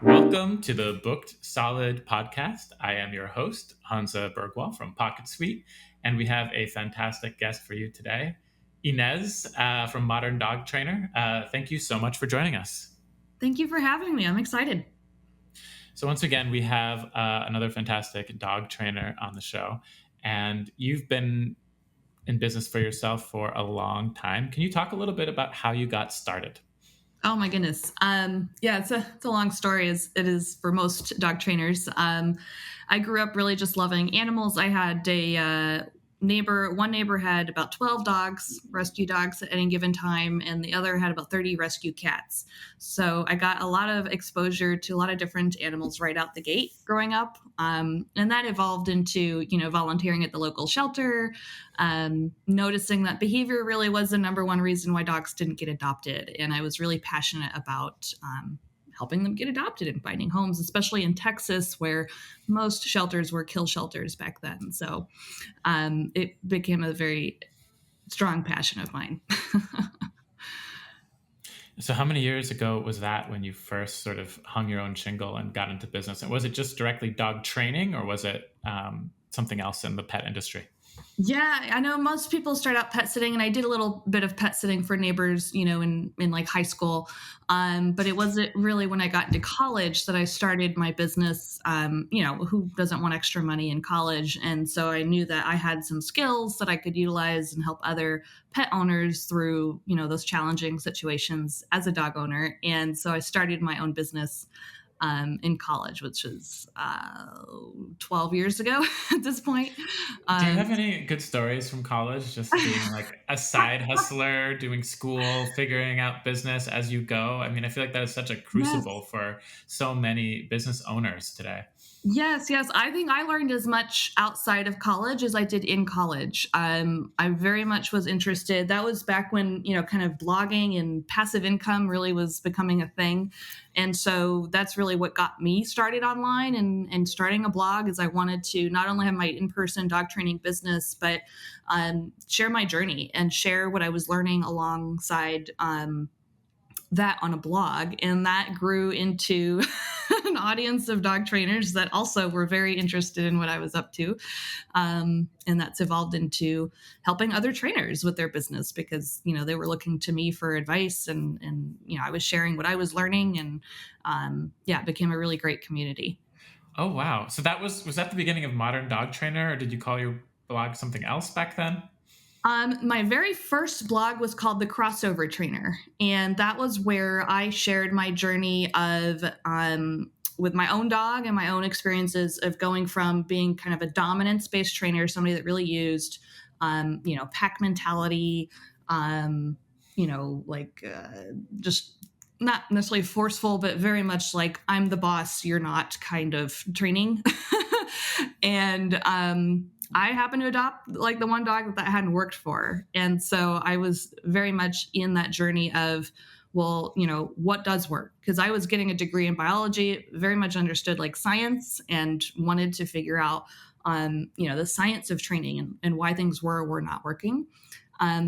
Welcome to the Booked Solid podcast. I am your host, Hansa Bergwall from PocketSuite, and we have a fantastic guest for you today, Ines from Modern Dog Trainer. Thank you so much for joining us. Thank you for having me. I'm excited. So, once again, we have another fantastic dog trainer on the show, and you've been in business for yourself for a long time. Can you talk a little bit about how you got started? Oh my goodness. Yeah, it's a long story as it is for most dog trainers. I grew up really just loving animals. I had one neighbor had about 12 dogs, rescue dogs at any given time, and the other had about 30 rescue cats. So I got a lot of exposure to a lot of different animals right out the gate growing up. And that evolved into, volunteering at the local shelter, noticing that behavior really was the number one reason why dogs didn't get adopted. And I was really passionate about helping them get adopted and finding homes, especially in Texas, where most shelters were kill shelters back then. So it became a very strong passion of mine. So, how many years ago was that when you first sort of hung your own shingle and got into business? And was it just directly dog training, or was it something else in the pet industry? Yeah, I know most people start out pet sitting, and I did a little bit of pet sitting for neighbors, in like high school. But it wasn't really when I got into college that I started my business. Who doesn't want extra money in college? And so I knew that I had some skills that I could utilize and help other pet owners through, those challenging situations as a dog owner. And so I started my own business in college, which was 12 years ago at this point. Do you Um, have any good stories from college, just being like a side hustler, doing school, figuring out business as you go? I mean, I feel like that is such a crucible yes. for so many business owners today. Yes, yes. I think I learned as much outside of college as I did in college. I very much was interested. That was back when, kind of blogging and passive income really was becoming a thing. And so that's really what got me started online and starting a blog is I wanted to not only have my in-person dog training business, but share my journey and share what I was learning alongside that on a blog, and that grew into an audience of dog trainers that also were very interested in what I was up to. And that's evolved into helping other trainers with their business because, they were looking to me for advice and I was sharing what I was learning and, it became a really great community. Oh wow! So that was that the beginning of Modern Dog Trainer, or did you call your blog something else back then? My very first blog was called The Crossover Trainer, and that was where I shared my journey of with my own dog and my own experiences of going from being kind of a dominance-based trainer, somebody that really used, pack mentality, just not necessarily forceful, but very much like I'm the boss, you're not kind of training. And I happened to adopt like the one dog that hadn't worked for. And so I was very much in that journey of, well, what does work? Because I was getting a degree in biology, very much understood like science and wanted to figure out, the science of training and why things were or were not working.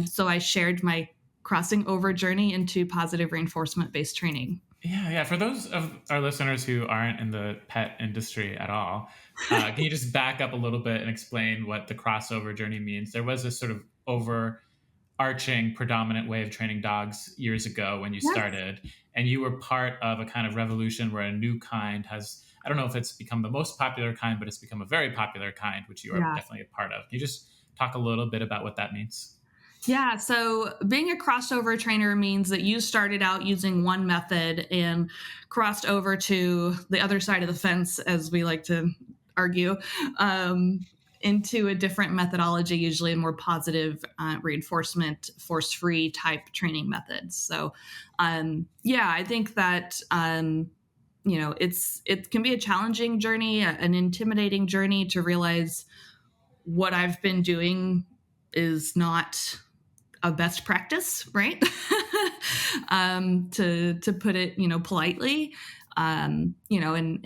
So I shared my crossing over journey into positive reinforcement based training. Yeah, yeah. For those of our listeners who aren't in the pet industry at all, can you just back up a little bit and explain what the crossover journey means? There was this sort of overarching predominant way of training dogs years ago when you Yes. started, and you were part of a kind of revolution where a new kind has, I don't know if it's become the most popular kind, but it's become a very popular kind, which you are Yeah. definitely a part of. Can you just talk a little bit about what that means? Yeah, so being a crossover trainer means that you started out using one method and crossed over to the other side of the fence, as we like to argue, into a different methodology, usually a more positive reinforcement, force free type training methods. So, I think that. It can be a challenging journey, an intimidating journey to realize what I've been doing is not a best practice, right? To put it, politely. And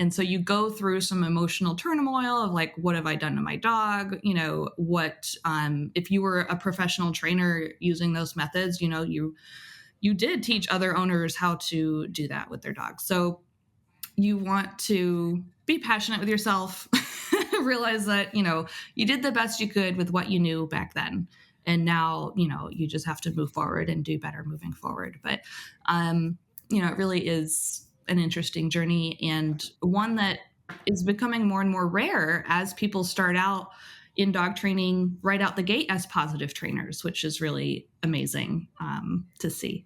so you go through some emotional turmoil of like, what have I done to my dog? What if you were a professional trainer using those methods, you did teach other owners how to do that with their dogs. So you want to be passionate with yourself, realize that, you did the best you could with what you knew back then. And now, you just have to move forward and do better moving forward. But, it really is an interesting journey, and one that is becoming more and more rare as people start out in dog training right out the gate as positive trainers, which is really amazing to see.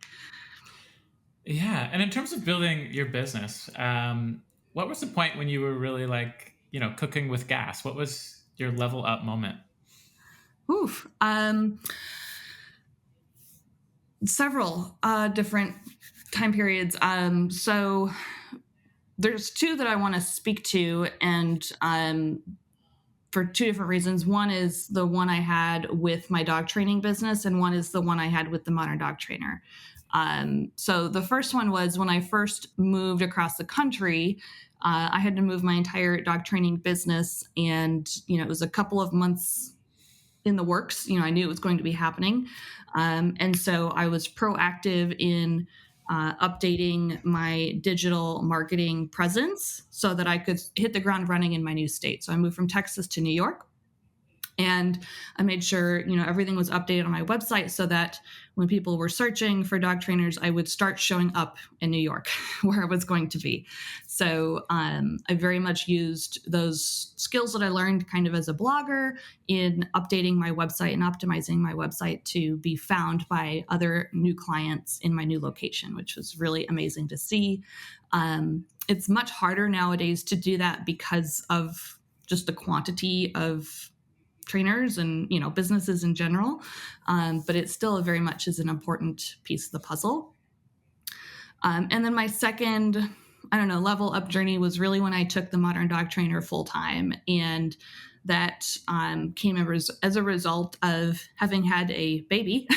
Yeah. And in terms of building your business, what was the point when you were really like, cooking with gas? What was your level up moment? Oof. Several different time periods. So there's two that I want to speak to, and for two different reasons. One is the one I had with my dog training business, and one is the one I had with the modern dog trainer. So the first one was when I first moved across the country. I had to move my entire dog training business, and it was a couple of months in the works. I knew it was going to be happening, and so I was proactive in updating my digital marketing presence so that I could hit the ground running in my new state. So I moved from Texas to New York. And I made sure, everything was updated on my website so that when people were searching for dog trainers, I would start showing up in New York where I was going to be. So I very much used those skills that I learned kind of as a blogger in updating my website and optimizing my website to be found by other new clients in my new location, which was really amazing to see. It's much harder nowadays to do that because of just the quantity of trainers and businesses in general, but it still very much is an important piece of the puzzle. And then my second, level up journey was really when I took the modern dog trainer full time, and that came as a result of having had a baby.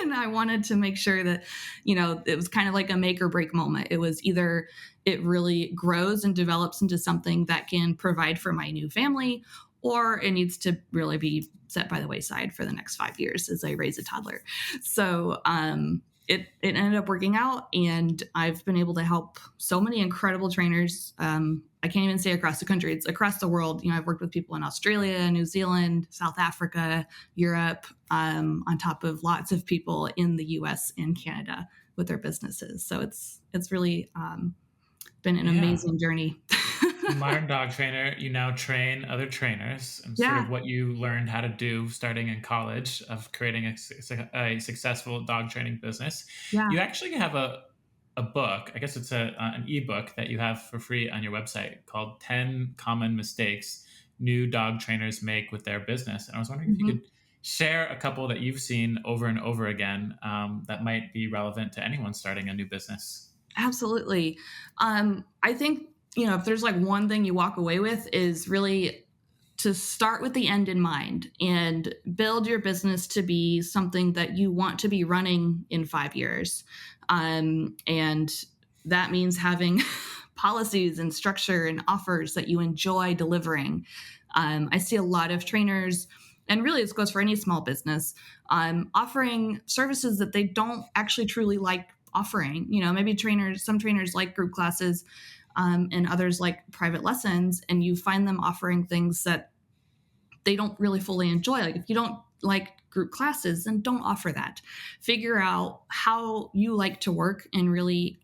And I wanted to make sure that it was kind of like a make or break moment. It was either it really grows and develops into something that can provide for my new family, or it needs to really be set by the wayside for the next 5 years as I raise a toddler. So it ended up working out, and I've been able to help so many incredible trainers. I can't even say across the country, it's across the world. I've worked with people in Australia, New Zealand, South Africa, Europe, on top of lots of people in the US and Canada with their businesses. So it's really been an Yeah. amazing journey. Modern dog trainer, you now train other trainers, and sort of Yeah. what you learned how to do starting in college of creating a successful dog training business. Yeah. You actually have a book, I guess it's an ebook that you have for free on your website called 10 Common Mistakes New Dog Trainers Make with Their Business. And I was wondering if you Mhm. could share a couple that you've seen over and over again, that might be relevant to anyone starting a new business. Absolutely. I think, if there's like one thing you walk away with is really to start with the end in mind and build your business to be something that you want to be running in 5 years. And that means having policies and structure and offers that you enjoy delivering. I see a lot of trainers, and really this goes for any small business, offering services that they don't actually truly like offering. Maybe some trainers like group classes, and others like private lessons, and you find them offering things that they don't really fully enjoy. Like if you don't like group classes, then don't offer that. Figure out how you like to work and really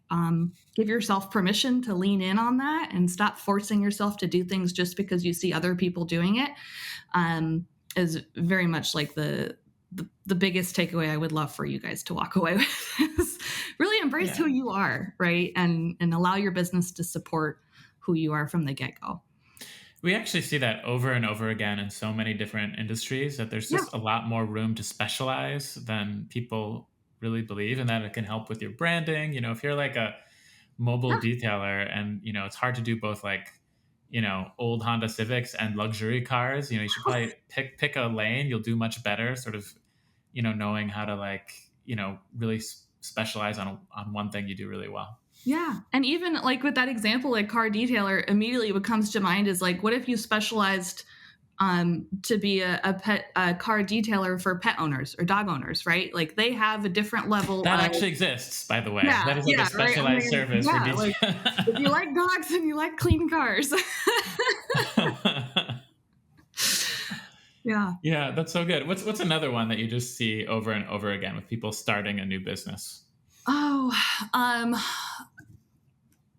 give yourself permission to lean in on that and stop forcing yourself to do things just because you see other people doing it. Is very much like the biggest takeaway I would love for you guys to walk away with is really embrace who Yeah. you are, right? And allow your business to support who you are from the get-go. We actually see that over and over again in so many different industries that there's Yeah. just a lot more room to specialize than people really believe, and that it can help with your branding. If you're like a mobile Yeah. detailer and, it's hard to do both like, old Honda Civics and luxury cars, you should probably pick a lane. You'll do much better sort of, knowing how to like, really specialize on one thing you do really well. Yeah. And even like with that example, like car detailer, immediately what comes to mind is like, what if you specialized to be a car detailer for pet owners or dog owners, right? Like they have a different level That of, actually exists, by the way. yeah, That is like a yeah, right. I'm specialized like, service for yeah, like detail. if you like dogs and you like clean cars. Yeah. Yeah, that's so good. What's another one that you just see over and over again with people starting a new business? Oh, um,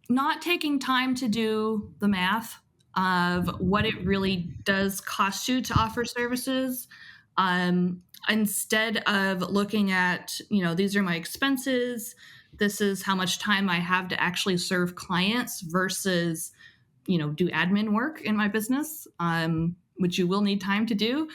not taking time to do the math of what it really does cost you to offer services. Instead of looking at, these are my expenses, this is how much time I have to actually serve clients versus, do admin work in my business, which you will need time to do.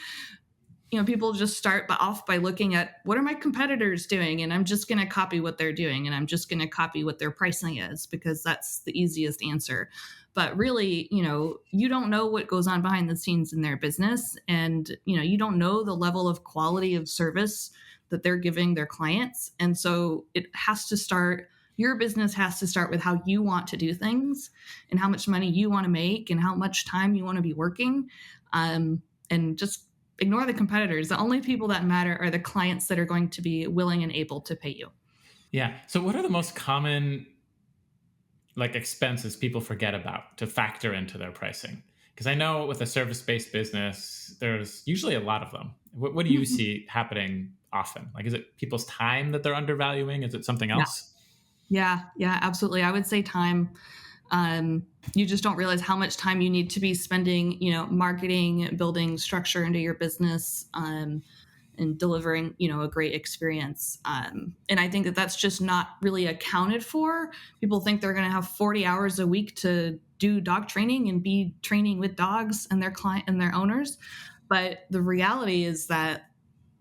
People just start off by looking at what are my competitors doing, and I'm just going to copy what they're doing, and I'm just going to copy what their pricing is because that's the easiest answer. But really, you don't know what goes on behind the scenes in their business, and you don't know the level of quality of service that they're giving their clients. And so your business has to start with how you want to do things and how much money you want to make and how much time you want to be working. And just ignore the competitors. The only people that matter are the clients that are going to be willing and able to pay you. Yeah. So what are the most common like expenses people forget about to factor into their pricing? Because I know with a service-based business, there's usually a lot of them. What do you see happening often? Like, is it people's time that they're undervaluing? Is it something Yeah. else? Yeah, absolutely. I would say time. You just don't realize how much time you need to be spending, marketing, building structure into your business, and delivering, a great experience. And I think that that's just not really accounted for. People think they're going to have 40 hours a week to do dog training and be training with dogs and their client and their owners. But the reality is that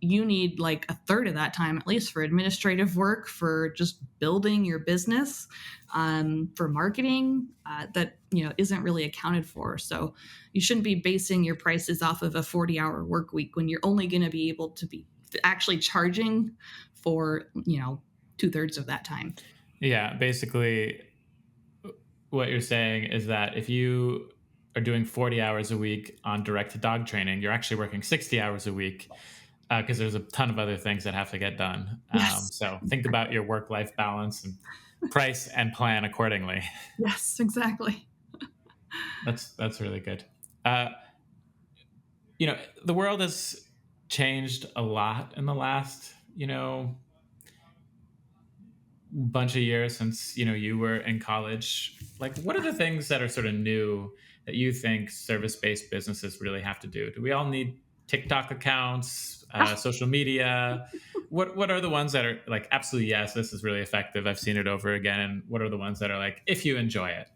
you need like a third of that time at least for administrative work, for just building your business, for marketing, that isn't really accounted for. So you shouldn't be basing your prices off of a 40-hour work week when you're only going to be able to be actually charging for 2/3 of that time. Yeah, basically, what you're saying is that if you are doing 40 hours a week on direct to dog training, you're actually working 60 hours a week because there's a ton of other things that have to get done. Yes. So think about your work life balance and price and plan accordingly. Yes, exactly. That's really good. Uh, the world has changed a lot in the last bunch of years since you were in college. Like, what are the things that are sort of new that you think service-based businesses really have to do? Do we all need TikTok accounts, social media? What are the ones that are like, absolutely yes, this is really effective, I've seen it over again? And what are the ones that are like, if you enjoy it?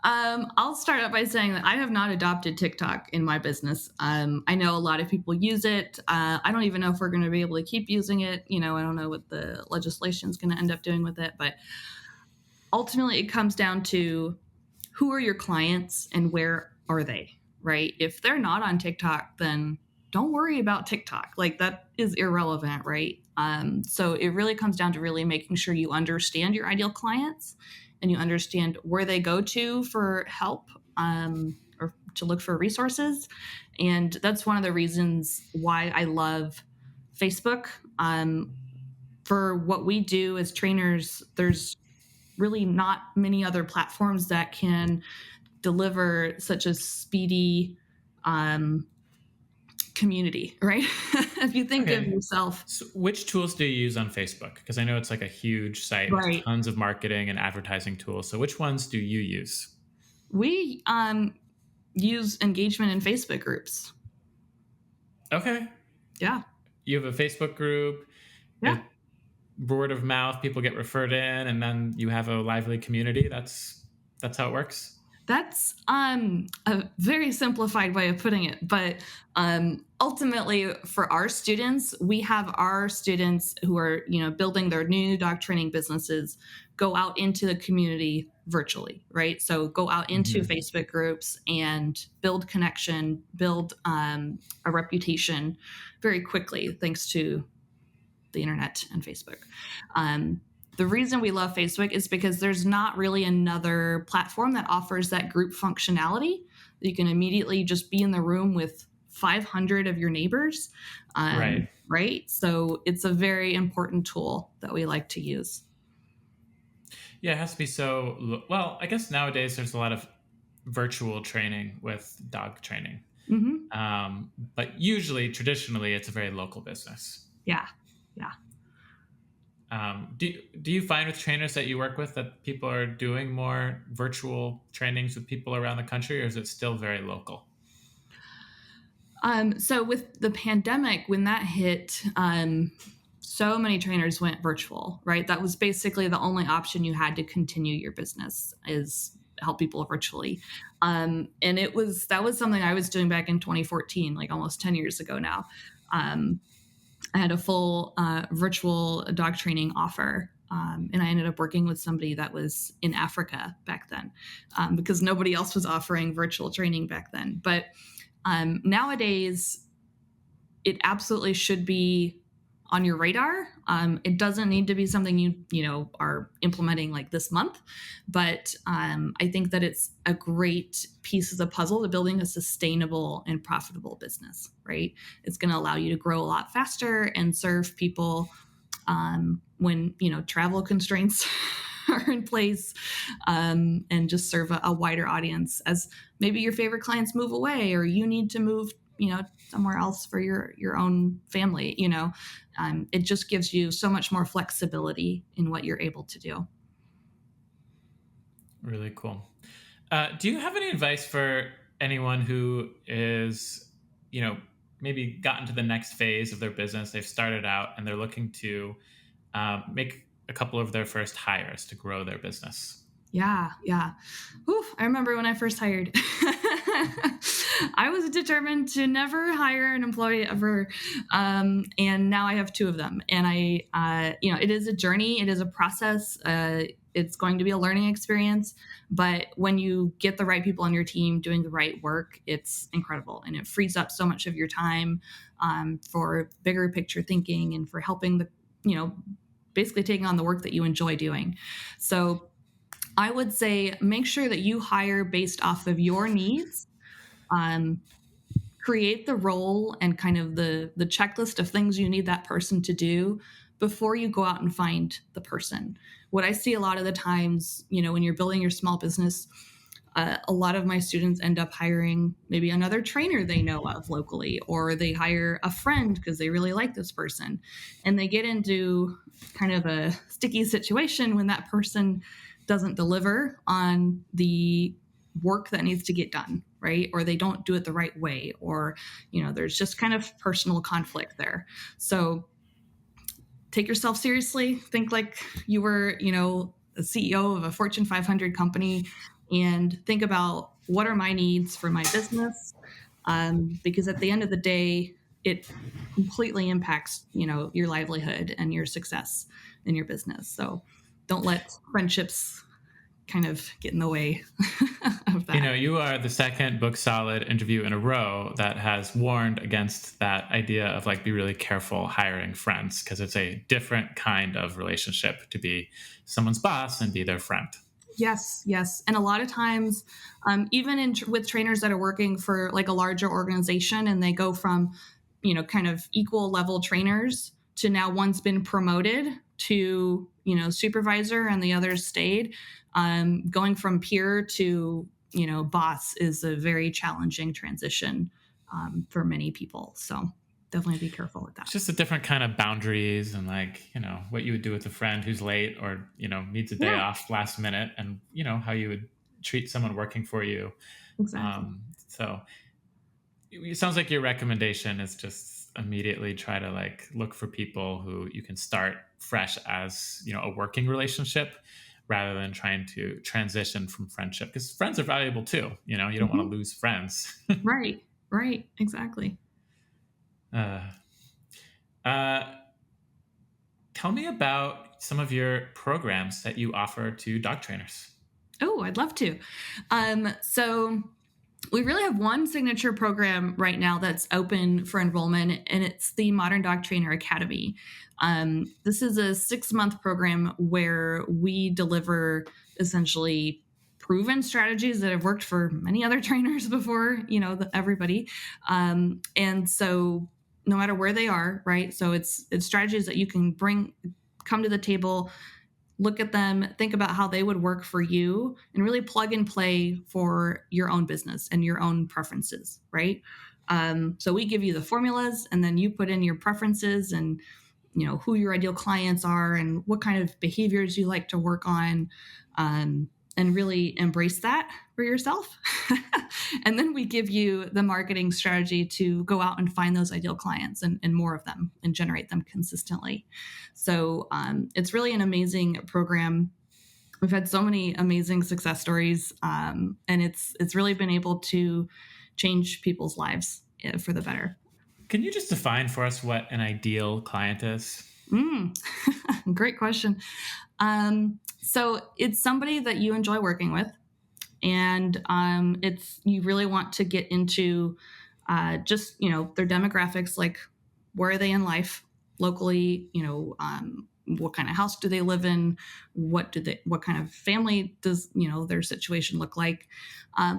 I'll start out by saying that I have not adopted TikTok in my business. I know a lot of people use it. I don't even know if we're going to be able to keep using it. I don't know what the legislation is going to end up doing with it, but ultimately it comes down to who are your clients and where are they, right? If they're not on TikTok, then don't worry about TikTok. Like that is irrelevant, right? So it really comes down to really making sure you understand your ideal clients and you understand where they go to for help, or to look for resources. And that's one of the reasons why I love Facebook. For what we do as trainers, there's really not many other platforms that can deliver such a speedy, community, right? If you think of Okay. yourself, So which tools do you use on Facebook? Because I know it's like a huge site with right? tons of marketing and advertising tools. So which ones do you use? We use engagement in Facebook groups. Okay. Yeah, You have a Facebook group, yeah. it, word of mouth, people get referred in, and then you have a lively community. That's how it works. That's a very simplified way of putting it, but ultimately, for our students, we have our students who are building their new dog training businesses go out into the community virtually, right? So go out into Mhm. Facebook groups and build connection, build a reputation very quickly, thanks to the internet and Facebook. Um, the reason we love Facebook is because there's not really another platform that offers that group functionality You can immediately just be in the room with 500 of your neighbors. Right. Right. So it's a very important tool that we like to use. Yeah, it has to be so. Well, I guess nowadays there's a lot of virtual training with dog training. Mm-hmm. But usually, traditionally, it's a very local business. Yeah. Yeah. Do you find with trainers that you work with that people are doing more virtual trainings with people around the country, or is it still very local? So with the pandemic, when that hit, so many trainers went virtual, right? That was basically the only option you had to continue your business is help people virtually. And that was something I was doing back in 2014, like almost 10 years ago now. Um, I had a full virtual dog training offer. And I ended up working with somebody that was in Africa back then because nobody else was offering virtual training back then. But nowadays, it absolutely should be on your radar. It doesn't need to be something you are implementing like this month, but I think that it's a great piece of the puzzle to building a sustainable and profitable business. Right? It's going to allow you to grow a lot faster and serve people when travel constraints are in place, and just serve a wider audience as maybe your favorite clients move away or you need to move somewhere else for your own family. It just gives you so much more flexibility in what you're able to do. Really cool. Do you have any advice for anyone who is, you know, maybe gotten to the next phase of their business? They've started out and they're looking to make a couple of their first hires to grow their business. Yeah. Oof, I remember when I first hired. I was determined to never hire an employee ever, and now I have two of them. And it is a journey. It is a process. It's going to be a learning experience. But when you get the right people on your team doing the right work, it's incredible, and it frees up so much of your time for bigger picture thinking and for helping basically taking on the work that you enjoy doing. So I would say make sure that you hire based off of your needs. Um, Create the role and kind of the checklist of things you need that person to do before you go out and find the person. What I see a lot of the times, when you're building your small business, a lot of my students end up hiring maybe another trainer they know of locally, or they hire a friend because they really like this person. And they get into kind of a sticky situation when that person doesn't deliver on the work that needs to get done, right? Or they don't do it the right way, or, there's just kind of personal conflict there. So take yourself seriously. Think like you were, a CEO of a Fortune 500 company, and think about what are my needs for my business. Because at the end of the day, it completely impacts, your livelihood and your success in your business. So don't let friendships kind of get in the way of that. You are the second Book Solid interview in a row that has warned against that idea of like be really careful hiring friends, because it's a different kind of relationship to be someone's boss and be their friend. Yes. And a lot of times, even with trainers that are working for like a larger organization, and they go from, kind of equal level trainers to now one's been promoted to, supervisor and the others stayed. Going from peer to, boss is a very challenging transition for many people. So definitely be careful with that. It's just a different kind of boundaries and like, what you would do with a friend who's late or, needs a day off last minute, and, how you would treat someone working for you. Exactly. So it sounds like your recommendation is just immediately try to like look for people who you can start fresh as, a working relationship, rather than trying to transition from friendship, because friends are valuable too. You don't want to lose friends. Right. Exactly. uh, uh, Tell me about some of your programs that you offer to dog trainers. Oh, I'd love to. So we really have one signature program right now that's open for enrollment, and it's the Modern Dog Trainer Academy. This is a 6-month program where we deliver essentially proven strategies that have worked for many other trainers before, everybody. And so no matter where they are, right? So it's strategies that you can come to the table, look at them, think about how they would work for you, and really plug and play for your own business and your own preferences, right? So we give you the formulas, and then you put in your preferences and who your ideal clients are and what kind of behaviors you like to work on, and really embrace that for yourself. And then we give you the marketing strategy to go out and find those ideal clients and more of them and generate them consistently. So it's really an amazing program. We've had so many amazing success stories, and it's really been able to change people's lives for the better. Can you just define for us what an ideal client is? Great question. So it's somebody that you enjoy working with, and it's you really want to get into just their demographics, like where are they in life locally, what kind of house do they live in, what kind of family does their situation look like,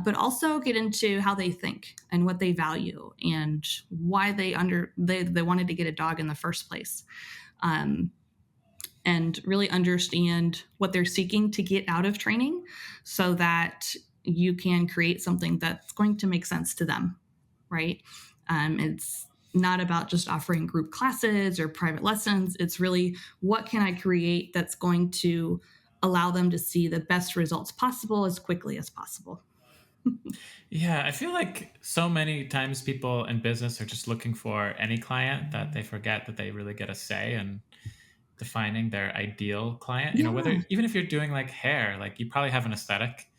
but also get into how they think and what they value and why they wanted to get a dog in the first place. And really understand what they're seeking to get out of training so that you can create something that's going to make sense to them, right? It's not about just offering group classes or private lessons. It's really, what can I create that's going to allow them to see the best results possible as quickly as possible? Yeah, I feel like so many times people in business are just looking for any client that they forget that they really get a say in defining their ideal client. Yeah, Whether even if you're doing like hair, like you probably have an aesthetic,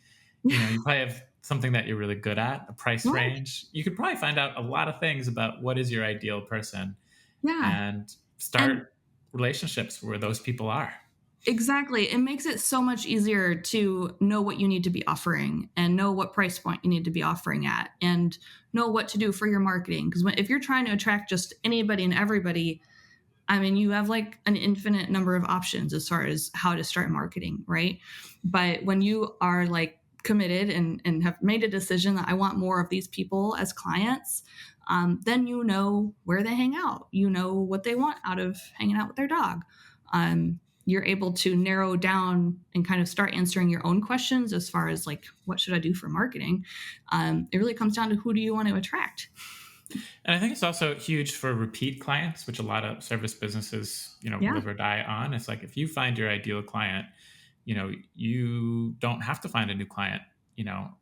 you probably have something that you're really good at, a price right. range. You could probably find out a lot of things about what is your ideal person Yeah. and And start relationships where those people are. exactly. It makes it so much easier to know what you need to be offering and know what price point you need to be offering at and know what to do for your marketing. Because if you're trying to attract just anybody and everybody, I mean, you have like an infinite number of options as far as how to start marketing, right? But when you are like committed and have made a decision that I want more of these people as clients, then you know where they hang out. You know what they want out of hanging out with their dog. You're able to narrow down and kind of start answering your own questions as far as like, what should I do for marketing? It really comes down to, who do you want to attract? And I think it's also huge for repeat clients, which a lot of service businesses, Yeah, live or die on. It's like if you find your ideal client, you don't have to find a new client,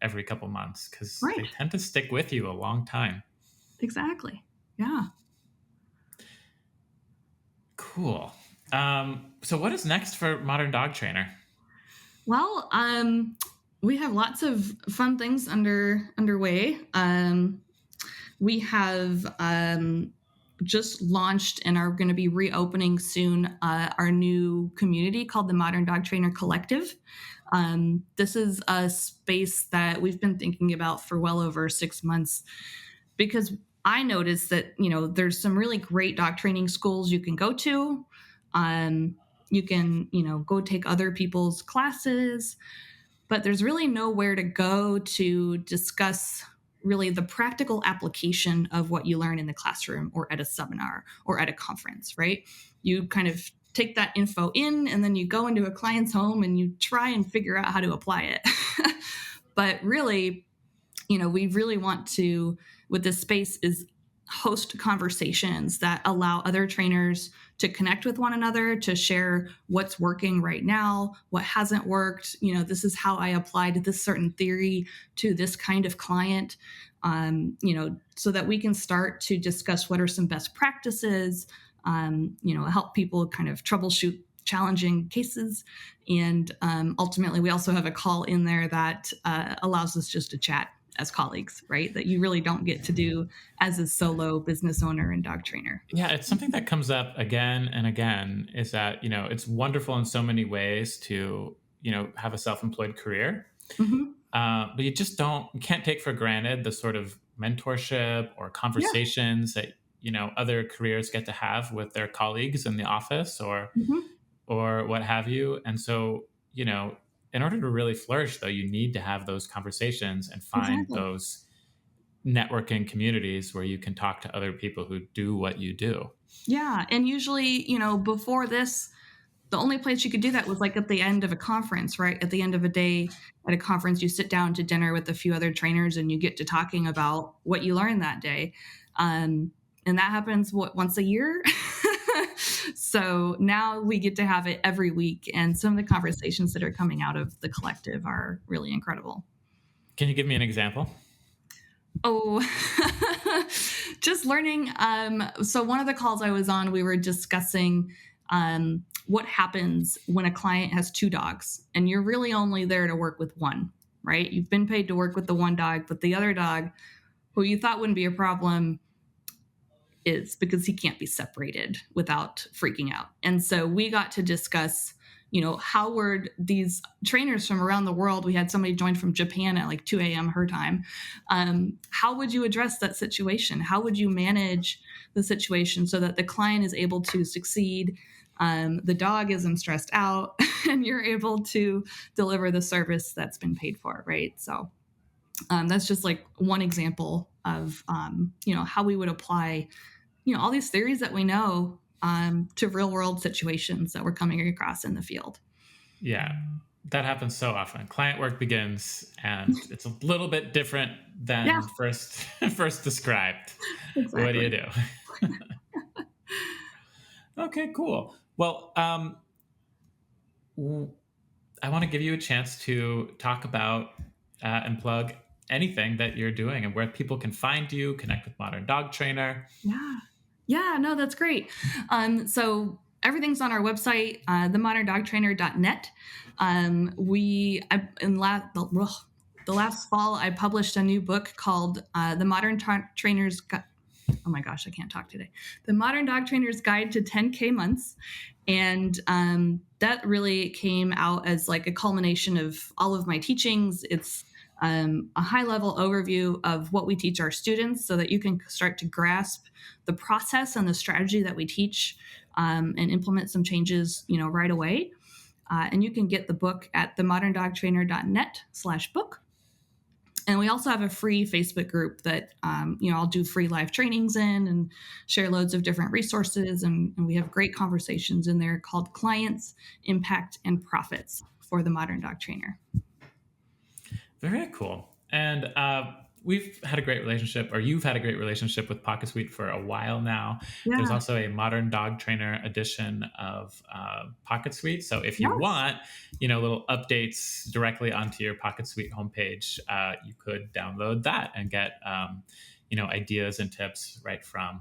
every couple months because right. they tend to stick with you a long time. Exactly. Yeah. Cool. So what is next for Modern Dog Trainer? Well, we have lots of fun things underway. We have just launched and are going to be reopening soon our new community called the Modern Dog Trainer Collective. This is a space that we've been thinking about for well over 6 months, because I noticed that there's some really great dog training schools you can go to. Um, you can go take other people's classes, but there's really nowhere to go to discuss really the practical application of what you learn in the classroom or at a seminar or at a conference, right? You kind of take that info in and then you go into a client's home and you try and figure out how to apply it. But really, we really want to, with this space, is host conversations that allow other trainers to connect with one another, to share what's working right now, what hasn't worked. This is how I applied this certain theory to this kind of client, so that we can start to discuss what are some best practices, help people kind of troubleshoot challenging cases. And ultimately, we also have a call in there that allows us just to chat as colleagues, right? That you really don't get to do as a solo business owner and dog trainer. Yeah, it's something that comes up again and again is that, it's wonderful in so many ways to, have a self-employed career. Mm-hmm. But you can't take for granted the sort of mentorship or Yeah. conversations that, other careers get to have with their colleagues in the office or Mm-hmm. what have you. And so, in order to really flourish, though, you need to have those conversations and find Exactly. those networking communities where you can talk to other people who do what you do. Yeah. And usually, before this, the only place you could do that was like at the end of a conference, right? At the end of a day at a conference, you sit down to dinner with a few other trainers and you get to talking about what you learned that day. And that happens once a year. So now we get to have it every week. And some of the conversations that are coming out of the collective are really incredible. Can you give me an example? Oh, just learning. So one of the calls I was on, we were discussing what happens when a client has two dogs and you're really only there to work with one, right? You've been paid to work with the one dog, but the other dog, who you thought wouldn't be a problem, is, because he can't be separated without freaking out. And so we got to discuss, how were these trainers from around the world? We had somebody join from Japan at like 2 a.m. her time. How would you address that situation? How would you manage the situation so that the client is able to succeed? The dog isn't stressed out and you're able to deliver the service that's been paid for, right? So that's just like one example of, how we would apply, all these theories that we know to real world situations that we're coming across in the field. Yeah, that happens so often. Client work begins, and it's a little bit different Yeah, than first first described. What do you exactly. do? Okay, cool. Well, I want to give you a chance to talk about and plug anything that you're doing and where people can find you, connect with Modern Dog Trainer. Yeah. Yeah, no, that's great. So everything's on our website, themoderndogtrainer.net. The last fall, I published a new book called The Modern Trainer's oh my gosh, I can't talk today. The Modern Dog Trainer's Guide to 10K Months. And that really came out as like a culmination of all of my teachings. It's a high level overview of what we teach our students so that you can start to grasp the process and the strategy that we teach and implement some changes, right away. And you can get the book at themoderndogtrainer.net/book. And we also have a free Facebook group that, I'll do free live trainings in and share loads of different resources. And we have great conversations in there called Clients, Impact, and Profits for the Modern Dog Trainer. Very cool. And we've had a great relationship, or you've had a great relationship with PocketSuite for a while now. There's Yeah. also a Modern Dog Trainer edition of PocketSuite. So if you Yes. want, little updates directly onto your PocketSuite homepage, you could download that and get, ideas and tips right from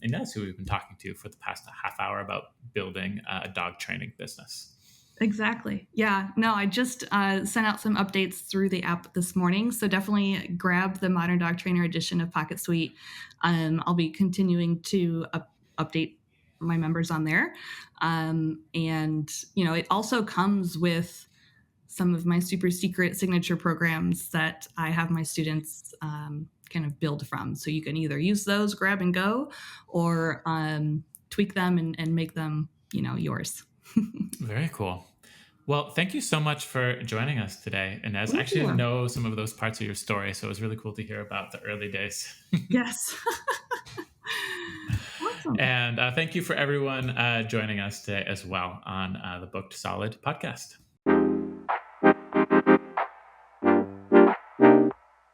Ines, who we've been talking to for the past half hour about building a dog training business. Exactly. Yeah. No, I just sent out some updates through the app this morning. So definitely grab the Modern Dog Trainer edition of PocketSuite. I'll be continuing to update my members on there. And, it also comes with some of my super secret signature programs that I have my students kind of build from. So you can either use those, grab and go, or tweak them and make them, yours. Very cool. Well, thank you so much for joining us today, Inez. I Thank actually didn't you. know some of those parts of your story, so it was really cool to hear about the early days. Yes. Awesome. And thank you for everyone joining us today as well on the Booked Solid podcast.